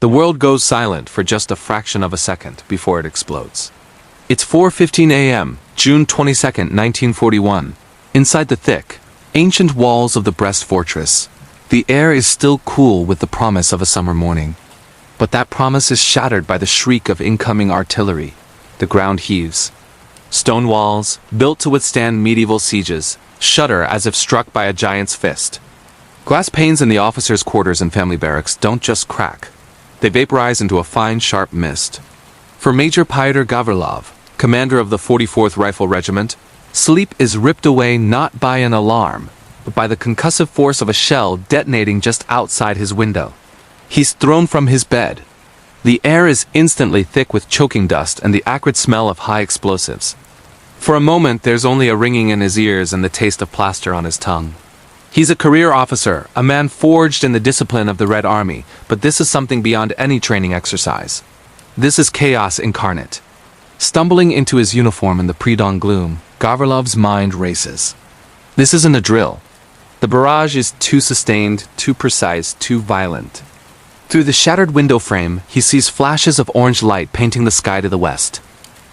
The world goes silent for just a fraction of a second before it explodes. It's 4:15 a.m., June 22nd, 1941. Inside the thick, ancient walls of the Brest Fortress, the air is still cool with the promise of a summer morning. But that promise is shattered by the shriek of incoming artillery. The ground heaves. Stone walls, built to withstand medieval sieges, shudder as if struck by a giant's fist. Glass panes in the officers' quarters and family barracks don't just crack. They vaporize into a fine, sharp mist. For Major Pyotr Gavrilov, commander of the 44th Rifle Regiment, sleep is ripped away not by an alarm, but by the concussive force of a shell detonating just outside his window. He's thrown from his bed. The air is instantly thick with choking dust and the acrid smell of high explosives. For a moment, there's only a ringing in his ears and the taste of plaster on his tongue. He's a career officer, a man forged in the discipline of the Red Army, but this is something beyond any training exercise. This is chaos incarnate. Stumbling into his uniform in the pre-dawn gloom, Gavrilov's mind races. This isn't a drill. The barrage is too sustained, too precise, too violent. Through the shattered window frame, he sees flashes of orange light painting the sky to the west.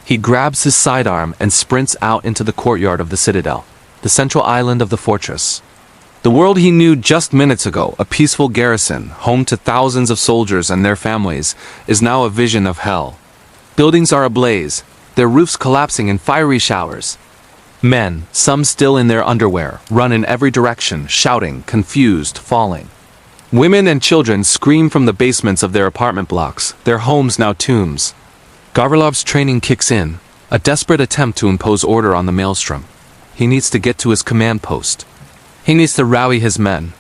He grabs his sidearm and sprints out into the courtyard of the citadel, the central island of the fortress. The world he knew just minutes ago, a peaceful garrison, home to thousands of soldiers and their families, is now a vision of hell. Buildings are ablaze, their roofs collapsing in fiery showers. Men, some still in their underwear, run in every direction, shouting, confused, falling. Women and children scream from the basements of their apartment blocks, their homes now tombs. Gavrilov's training kicks in, a desperate attempt to impose order on the maelstrom. He needs to get to his command post. He needs to rally his men.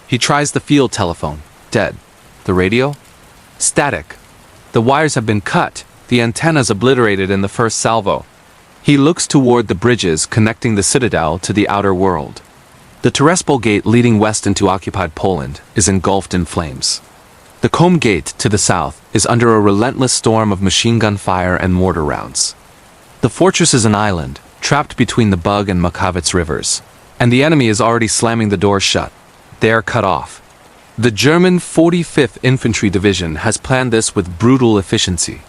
He tries the field telephone. Dead. The radio? Static. The wires have been cut, the antennas obliterated in the first salvo. He looks toward the bridges connecting the citadel to the outer world. The Kholm Gate leading west into occupied Poland is engulfed in flames. The Kholm Gate to the south is under a relentless storm of machine gun fire and mortar rounds. The fortress is an island, trapped between the Bug and Makhavets rivers, and the enemy is already slamming the doors shut. They are cut off. The German 45th Infantry Division has planned this with brutal efficiency.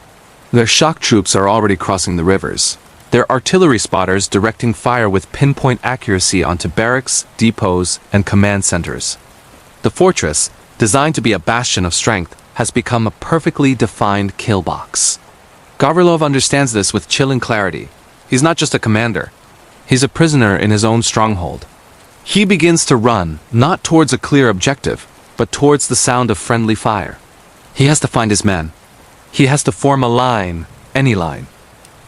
Their shock troops are already crossing the rivers, their artillery spotters directing fire with pinpoint accuracy onto barracks, depots, and command centers. The fortress, designed to be a bastion of strength, has become a perfectly defined kill box. Gavrilov understands this with chilling clarity. He's not just a commander. He's a prisoner in his own stronghold. He begins to run, not towards a clear objective, but towards the sound of friendly fire. He has to find his men. He has to form a line, any line.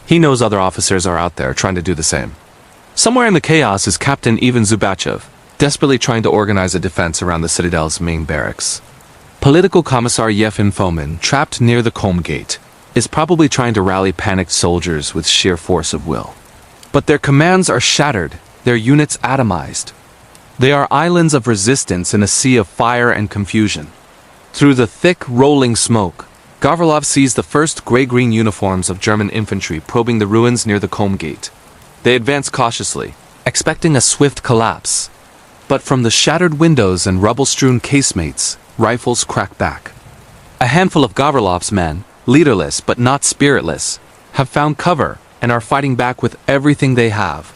He knows other officers are out there trying to do the same. Somewhere in the chaos is Captain Ivan Zubachev, desperately trying to organize a defense around the citadel's main barracks. Political Commissar Yefim Fomin, trapped near the Kholm Gate, is probably trying to rally panicked soldiers with sheer force of will. But their commands are shattered, their units atomized. They are islands of resistance in a sea of fire and confusion. Through the thick, rolling smoke, Gavrilov sees the first gray-green uniforms of German infantry probing the ruins near the Kholm Gate. They advance cautiously, expecting a swift collapse. But from the shattered windows and rubble-strewn casemates, rifles crack back. A handful of Gavrilov's men, leaderless but not spiritless, have found cover and are fighting back with everything they have.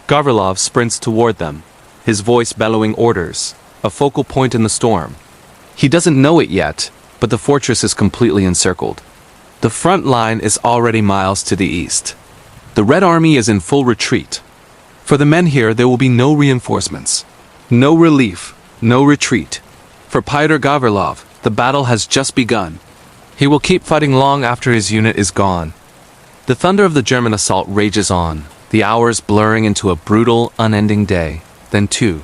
Gavrilov sprints toward them, his voice bellowing orders, a focal point in the storm. He doesn't know it yet, but the fortress is completely encircled. The front line is already miles to the east. The Red Army is in full retreat. For the men here, there will be no reinforcements, no relief, no retreat. For Pyotr Gavrilov, the battle has just begun. He will keep fighting long after his unit is gone. The thunder of the German assault rages on, the hours blurring into a brutal, unending day, then two.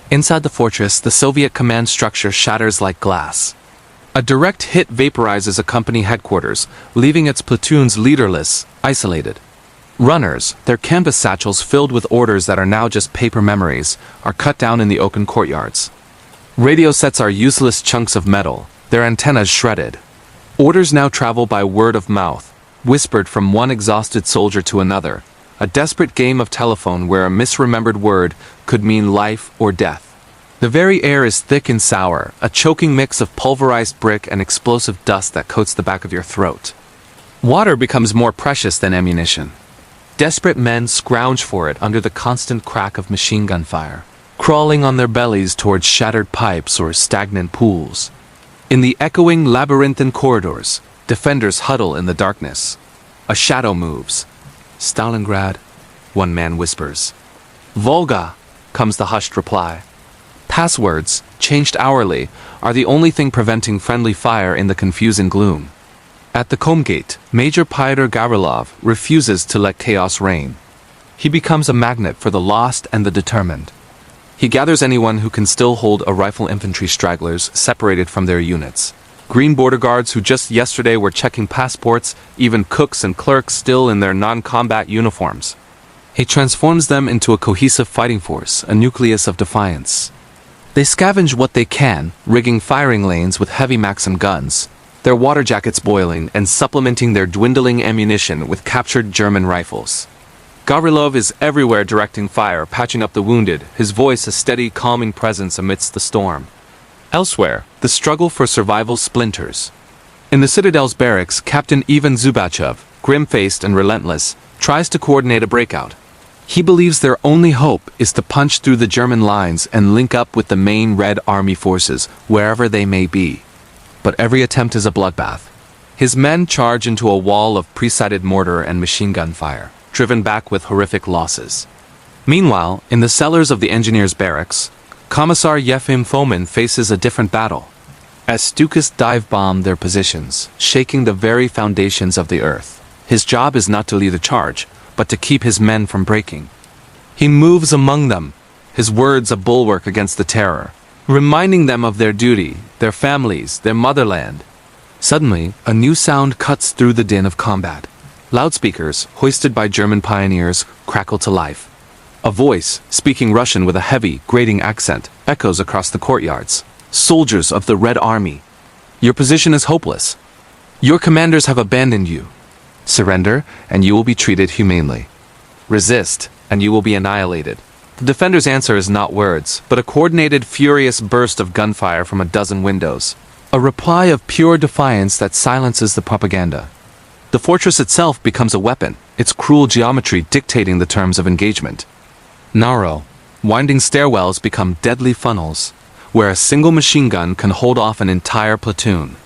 Inside the fortress, the Soviet command structure shatters like glass. A direct hit vaporizes a company headquarters, leaving its platoons leaderless, isolated. Runners, their canvas satchels filled with orders that are now just paper memories, are cut down in the open courtyards. Radio sets are useless chunks of metal, their antennas shredded. Orders now travel by word of mouth, whispered from one exhausted soldier to another, a desperate game of telephone where a misremembered word could mean life or death. The very air is thick and sour, a choking mix of pulverized brick and explosive dust that coats the back of your throat. Water becomes more precious than ammunition. Desperate men scrounge for it under the constant crack of machine gun fire, crawling on their bellies towards shattered pipes or stagnant pools. In the echoing labyrinthine corridors, defenders huddle in the darkness. A shadow moves. "Stalingrad," one man whispers. "Volga," comes the hushed reply. Passwords, changed hourly, are the only thing preventing friendly fire in the confusing gloom. At the Kholm Gate, Major Pyotr Gavrilov refuses to let chaos reign. He becomes a magnet for the lost and the determined. He gathers anyone who can still hold a rifle infantry stragglers separated from their units. Green border guards who just yesterday were checking passports, even cooks and clerks still in their non-combat uniforms. He transforms them into a cohesive fighting force, a nucleus of defiance. They scavenge what they can, rigging firing lanes with heavy Maxim guns, their water jackets boiling and supplementing their dwindling ammunition with captured German rifles. Gavrilov is everywhere directing fire, patching up the wounded, his voice a steady, calming presence amidst the storm. Elsewhere, the struggle for survival splinters. In the Citadel's barracks, Captain Ivan Zubachev, grim-faced and relentless, tries to coordinate a breakout. He believes their only hope is to punch through the German lines and link up with the main Red Army forces, wherever they may be. But every attempt is a bloodbath. His men charge into a wall of pre-sighted mortar and machine gun fire, driven back with horrific losses. Meanwhile, in the cellars of the engineers' barracks, Commissar Yefim Fomin faces a different battle. As Stukas dive-bomb their positions, shaking the very foundations of the earth, his job is not to lead the charge, but to keep his men from breaking. He moves among them, his words a bulwark against the terror, reminding them of their duty, their families, their motherland. Suddenly, a new sound cuts through the din of combat. Loudspeakers, hoisted by German pioneers, crackle to life. A voice, speaking Russian with a heavy, grating accent, echoes across the courtyards. "Soldiers of the Red Army, your position is hopeless. Your commanders have abandoned you. Surrender, and you will be treated humanely. Resist, and you will be annihilated." The defender's answer is not words, but a coordinated, furious burst of gunfire from a dozen windows. A reply of pure defiance that silences the propaganda. The fortress itself becomes a weapon, its cruel geometry dictating the terms of engagement. Narrow, winding stairwells become deadly funnels, where a single machine gun can hold off an entire platoon.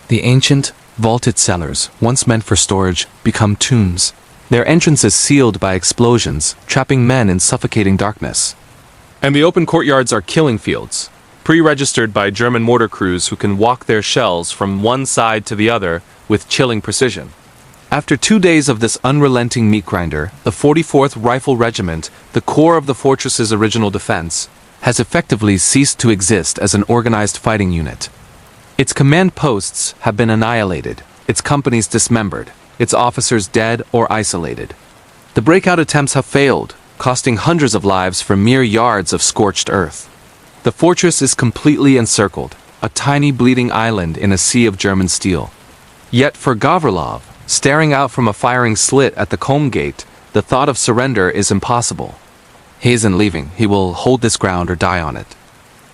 The ancient, vaulted cellars, once meant for storage, become tombs, their entrances sealed by explosions, trapping men in suffocating darkness. And the open courtyards are killing fields, pre-registered by German mortar crews who can walk their shells from one side to the other with chilling precision. After 2 days of this unrelenting meat grinder, the 44th Rifle Regiment, the core of the fortress's original defense, has effectively ceased to exist as an organized fighting unit. Its command posts have been annihilated, its companies dismembered, its officers dead or isolated. The breakout attempts have failed, costing hundreds of lives for mere yards of scorched earth. The fortress is completely encircled, a tiny bleeding island in a sea of German steel. Yet for Gavrilov, staring out from a firing slit at the Kholm Gate, the thought of surrender is impossible. He isn't leaving, he will hold this ground or die on it.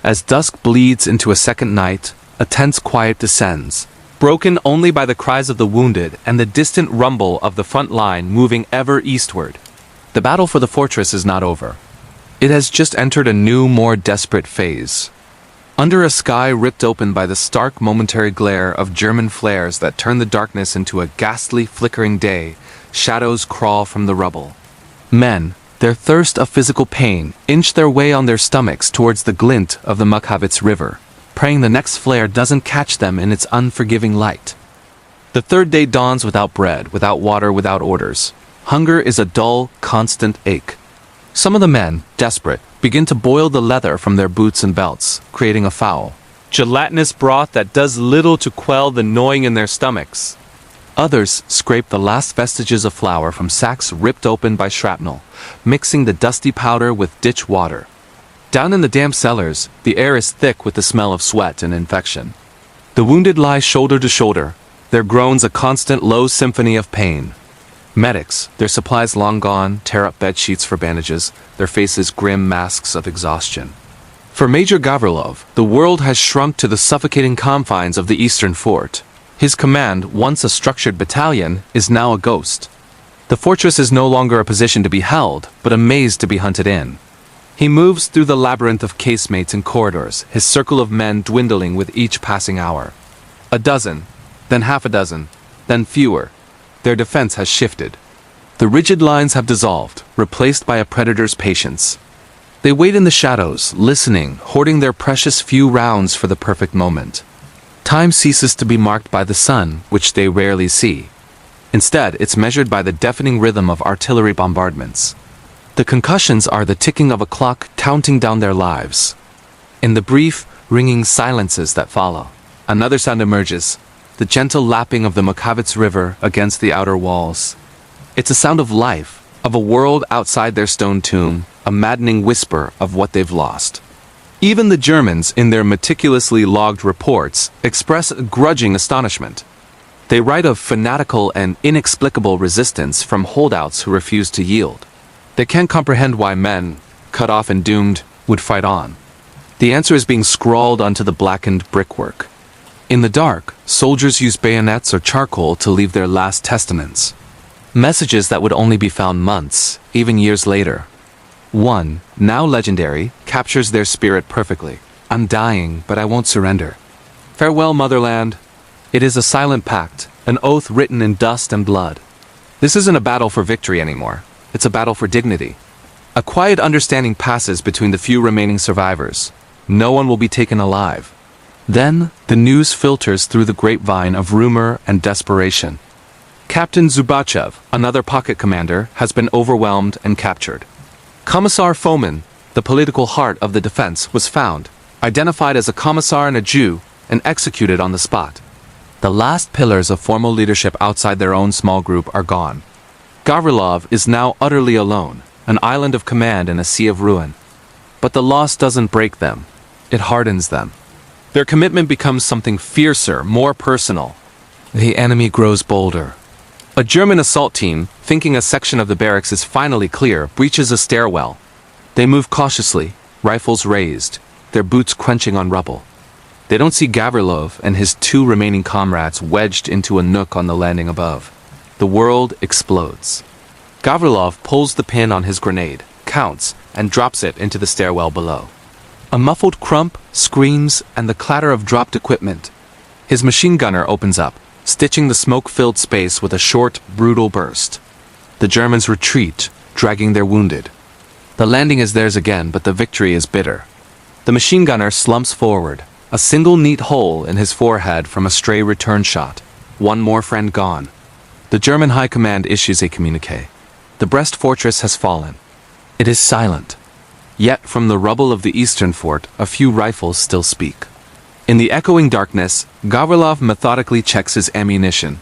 As dusk bleeds into a second night, a tense quiet descends, broken only by the cries of the wounded and the distant rumble of the front line moving ever eastward. The battle for the fortress is not over. It has just entered a new, more desperate phase. Under a sky ripped open by the stark momentary glare of German flares that turn the darkness into a ghastly flickering day, shadows crawl from the rubble. Men, their thirst of physical pain, inch their way on their stomachs towards the glint of the Mukhavets River, praying the next flare doesn't catch them in its unforgiving light. The third day dawns without bread, without water, without orders. Hunger is a dull, constant ache. Some of the men, desperate, begin to boil the leather from their boots and belts, creating a foul, gelatinous broth that does little to quell the gnawing in their stomachs. Others scrape the last vestiges of flour from sacks ripped open by shrapnel, mixing the dusty powder with ditch water. Down in the damp cellars, the air is thick with the smell of sweat and infection. The wounded lie shoulder to shoulder, their groans a constant low symphony of pain. Medics, their supplies long gone, tear up bed sheets for bandages, their faces grim masks of exhaustion. For Major Gavrilov, the world has shrunk to the suffocating confines of the eastern fort. His command, once a structured battalion, is now a ghost. The fortress is no longer a position to be held, but a maze to be hunted in. He moves through the labyrinth of casemates and corridors, his circle of men dwindling with each passing hour. A dozen, then half a dozen, then fewer. Their defense has shifted. The rigid lines have dissolved, replaced by a predator's patience. They wait in the shadows, listening, hoarding their precious few rounds for the perfect moment. Time ceases to be marked by the sun, which they rarely see. Instead, it's measured by the deafening rhythm of artillery bombardments. The concussions are the ticking of a clock counting down their lives. In the brief, ringing silences that follow, another sound emerges, the gentle lapping of the Mokavets River against the outer walls. It's a sound of life, of a world outside their stone tomb, a maddening whisper of what they've lost. Even the Germans, in their meticulously logged reports, express a grudging astonishment. They write of fanatical and inexplicable resistance from holdouts who refuse to yield. They can't comprehend why men, cut off and doomed, would fight on. The answer is being scrawled onto the blackened brickwork. In the dark, soldiers use bayonets or charcoal to leave their last testaments. Messages that would only be found months, even years later. One, now legendary, captures their spirit perfectly. I'm dying, but I won't surrender. Farewell, motherland. It is a silent pact, an oath written in dust and blood. This isn't a battle for victory anymore. It's a battle for dignity. A quiet understanding passes between the few remaining survivors. No one will be taken alive. Then, the news filters through the grapevine of rumor and desperation. Captain Zubachev, another pocket commander, has been overwhelmed and captured. Commissar Fomin, the political heart of the defense, was found, identified as a commissar and a Jew, and executed on the spot. The last pillars of formal leadership outside their own small group are gone. Gavrilov is now utterly alone, an island of command in a sea of ruin. But the loss doesn't break them. It hardens them. Their commitment becomes something fiercer, more personal. The enemy grows bolder. A German assault team, thinking a section of the barracks is finally clear, breaches a stairwell. They move cautiously, rifles raised, their boots crunching on rubble. They don't see Gavrilov and his two remaining comrades wedged into a nook on the landing above. The world explodes. Gavrilov pulls the pin on his grenade, counts, and drops it into the stairwell below. A muffled crump, screams, and the clatter of dropped equipment. His machine gunner opens up, stitching the smoke-filled space with a short, brutal burst. The Germans retreat, dragging their wounded. The landing is theirs again, but the victory is bitter. The machine gunner slumps forward, a single neat hole in his forehead from a stray return shot. One more friend gone. The German High Command issues a communiqué. The Brest Fortress has fallen. It is silent. Yet from the rubble of the eastern fort, a few rifles still speak. In the echoing darkness, Gavrilov methodically checks his ammunition.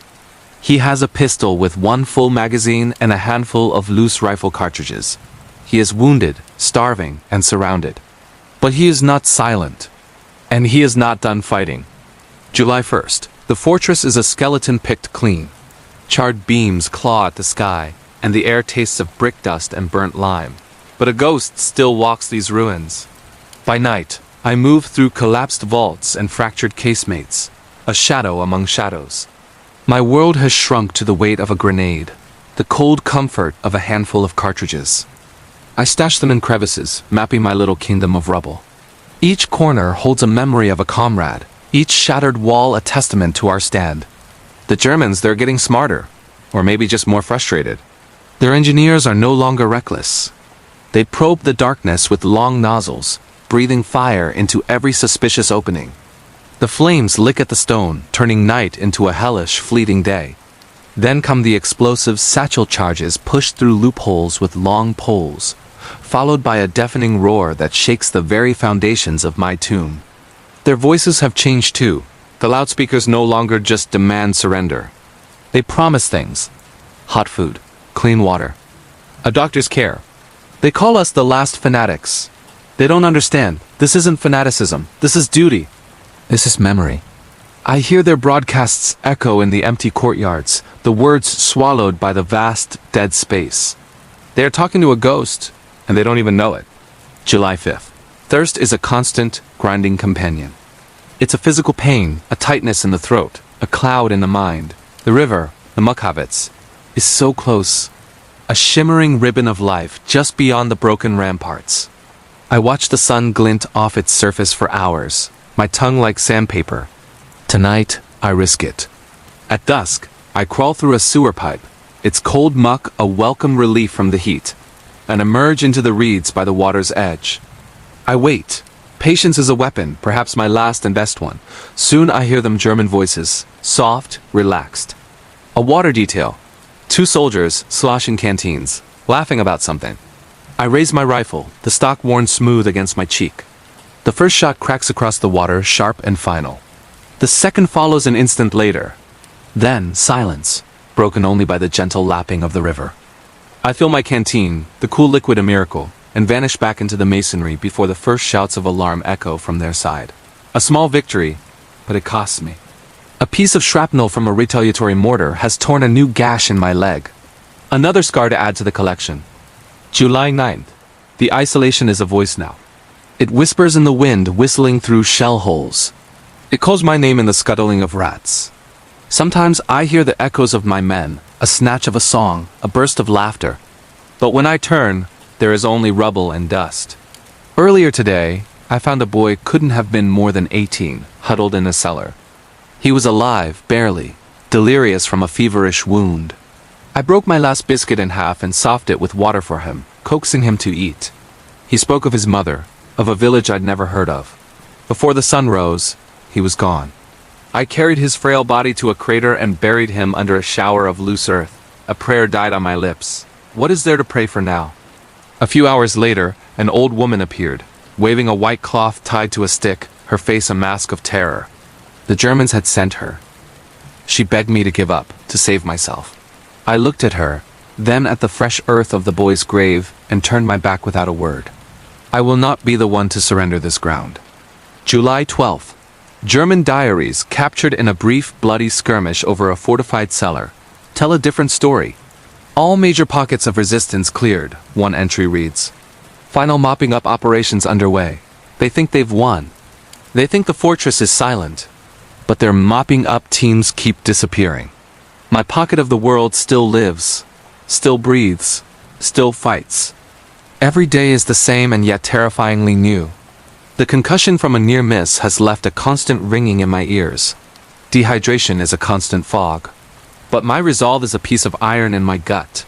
He has a pistol with one full magazine and a handful of loose rifle cartridges. He is wounded, starving, and surrounded. But he is not silent. And he is not done fighting. July 1st. The fortress is a skeleton picked clean. Charred beams claw at the sky, and the air tastes of brick dust and burnt lime. But a ghost still walks these ruins. By night, I move through collapsed vaults and fractured casemates, a shadow among shadows. My world has shrunk to the weight of a grenade, the cold comfort of a handful of cartridges. I stash them in crevices, mapping my little kingdom of rubble. Each corner holds a memory of a comrade, each shattered wall a testament to our stand. The Germans, they're getting smarter, or maybe just more frustrated. Their engineers are no longer reckless. They probe the darkness with long nozzles, breathing fire into every suspicious opening. The flames lick at the stone, turning night into a hellish, fleeting day. Then come the explosive satchel charges pushed through loopholes with long poles, followed by a deafening roar that shakes the very foundations of my tomb. Their voices have changed too. The loudspeakers no longer just demand surrender. They promise things. Hot food, clean water, a doctor's care. They call us the last fanatics. They don't understand. This isn't fanaticism. This is duty. This is memory. I hear their broadcasts echo in the empty courtyards, the words swallowed by the vast, dead space. They are talking to a ghost, and they don't even know it. July 5th. Thirst is a constant, grinding companion. It's a physical pain, a tightness in the throat, a cloud in the mind. The river, the Mukhavets, is so close. A shimmering ribbon of life just beyond the broken ramparts. I watch the sun glint off its surface for hours, my tongue like sandpaper. Tonight, I risk it. At dusk, I crawl through a sewer pipe, its cold muck a welcome relief from the heat, and emerge into the reeds by the water's edge. I wait. Patience is a weapon, perhaps my last and best one. Soon I hear them German voices, soft, relaxed. A water detail. 2 soldiers sloshing canteens, laughing about something. I raise my rifle, the stock worn smooth against my cheek. The first shot cracks across the water, sharp and final. The second follows an instant later. Then silence, broken only by the gentle lapping of the river. I fill my canteen, the cool liquid a miracle, and vanish back into the masonry before the first shouts of alarm echo from their side. A small victory, but it costs me. A piece of shrapnel from a retaliatory mortar has torn a new gash in my leg. Another scar to add to the collection. July 9th. The isolation is a voice now. It whispers in the wind, whistling through shell holes. It calls my name in the scuttling of rats. Sometimes I hear the echoes of my men, a snatch of a song, a burst of laughter. But when I turn, there is only rubble and dust. Earlier today, I found a boy couldn't have been more than 18, huddled in a cellar. He was alive, barely, delirious from a feverish wound. I broke my last biscuit in half and soffed it with water for him, coaxing him to eat. He spoke of his mother, of a village I'd never heard of. Before the sun rose, he was gone. I carried his frail body to a crater and buried him under a shower of loose earth. A prayer died on my lips. What is there to pray for now? A few hours later, an old woman appeared, waving a white cloth tied to a stick, her face a mask of terror. The Germans had sent her. She begged me to give up, to save myself. I looked at her, then at the fresh earth of the boy's grave, and turned my back without a word. I will not be the one to surrender this ground. July 12th. German diaries captured in a brief, bloody skirmish over a fortified cellar tell a different story. All major pockets of resistance cleared, one entry reads. Final mopping up operations underway. They think they've won. They think the fortress is silent. But their mopping up teams keep disappearing. My pocket of the world still lives, still breathes, still fights. Every day is the same and yet terrifyingly new. The concussion from a near miss has left a constant ringing in my ears. Dehydration is a constant fog. But my resolve is a piece of iron in my gut.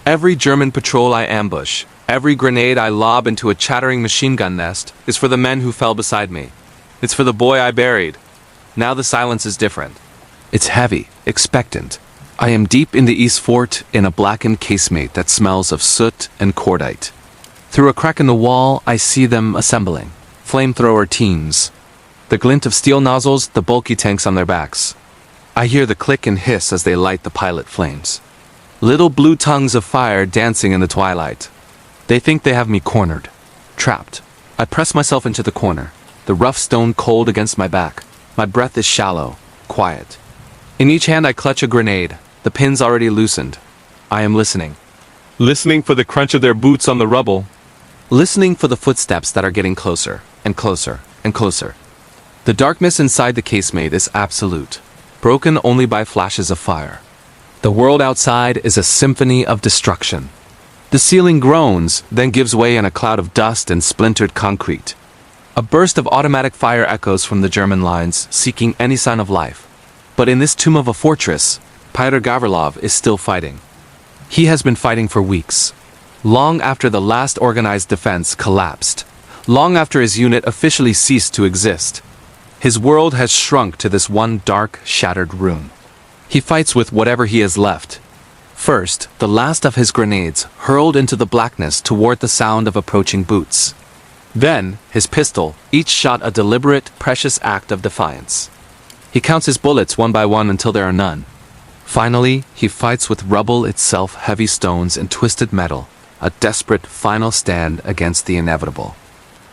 Every German patrol I ambush, every grenade I lob into a chattering machine gun nest is for the men who fell beside me. It's for the boy I buried. Now the silence is different. It's heavy, expectant. I am deep in the East Fort in a blackened casemate that smells of soot and cordite. Through a crack in the wall, I see them assembling. Flamethrower teams. The glint of steel nozzles, the bulky tanks on their backs. I hear the click and hiss as they light the pilot flames. Little blue tongues of fire dancing in the twilight. They think they have me cornered. Trapped. I press myself into the corner. The rough stone cold against my back. My breath is shallow, quiet. In each hand I clutch a grenade, the pins already loosened. I am listening. Listening for the crunch of their boots on the rubble. Listening for the footsteps that are getting closer, and closer, and closer. The darkness inside the casemate is absolute, broken only by flashes of fire. The world outside is a symphony of destruction. The ceiling groans, then gives way in a cloud of dust and splintered concrete. A burst of automatic fire echoes from the German lines, seeking any sign of life. But in this tomb of a fortress, Pyotr Gavrilov is still fighting. He has been fighting for weeks. Long after the last organized defense collapsed. Long after his unit officially ceased to exist. His world has shrunk to this one dark, shattered room. He fights with whatever he has left. First, the last of his grenades hurled into the blackness toward the sound of approaching boots. Then, his pistol, each shot a deliberate, precious act of defiance. He counts his bullets one by one until there are none. Finally, he fights with rubble itself, heavy stones and twisted metal, a desperate final stand against the inevitable.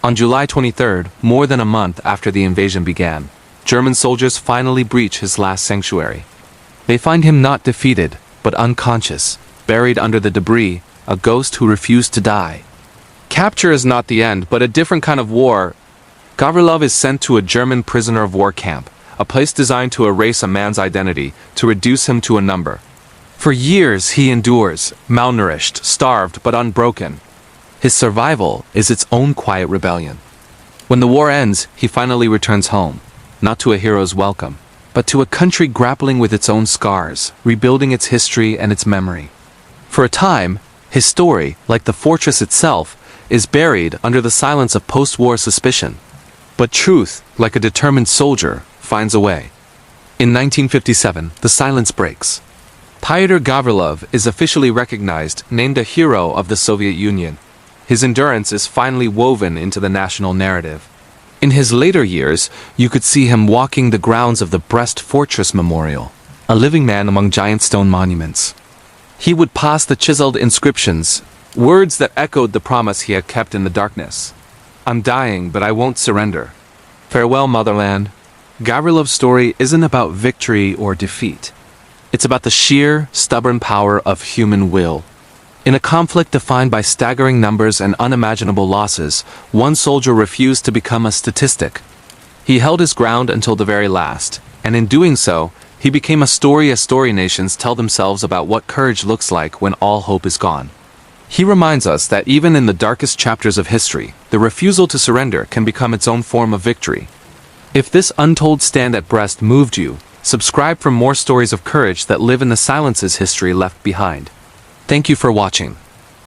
On July 23rd, more than a month after the invasion began, German soldiers finally breach his last sanctuary. They find him not defeated, but unconscious, buried under the debris, a ghost who refused to die. Capture is not the end, but a different kind of war. Gavrilov is sent to a German prisoner of war camp, a place designed to erase a man's identity, to reduce him to a number. For years he endures, malnourished, starved, but unbroken. His survival is its own quiet rebellion. When the war ends, he finally returns home, not to a hero's welcome, but to a country grappling with its own scars, rebuilding its history and its memory. For a time, his story, like the fortress itself, is buried under the silence of post-war suspicion. But truth, like a determined soldier, finds a way. In 1957, the silence breaks. Pyotr Gavrilov is officially recognized, named a hero of the Soviet Union. His endurance is finally woven into the national narrative. In his later years, you could see him walking the grounds of the Brest Fortress Memorial, a living man among giant stone monuments. He would pass the chiseled inscriptions, words that echoed the promise he had kept in the darkness. "I'm dying, but I won't surrender. Farewell, motherland." Gavrilov's story isn't about victory or defeat. It's about the sheer, stubborn power of human will. In a conflict defined by staggering numbers and unimaginable losses, one soldier refused to become a statistic. He held his ground until the very last, and in doing so, he became a story nations tell themselves about what courage looks like when all hope is gone. He reminds us that even in the darkest chapters of history, the refusal to surrender can become its own form of victory. If this untold stand at Brest moved you, subscribe for more stories of courage that live in the silences history left behind. Thank you for watching.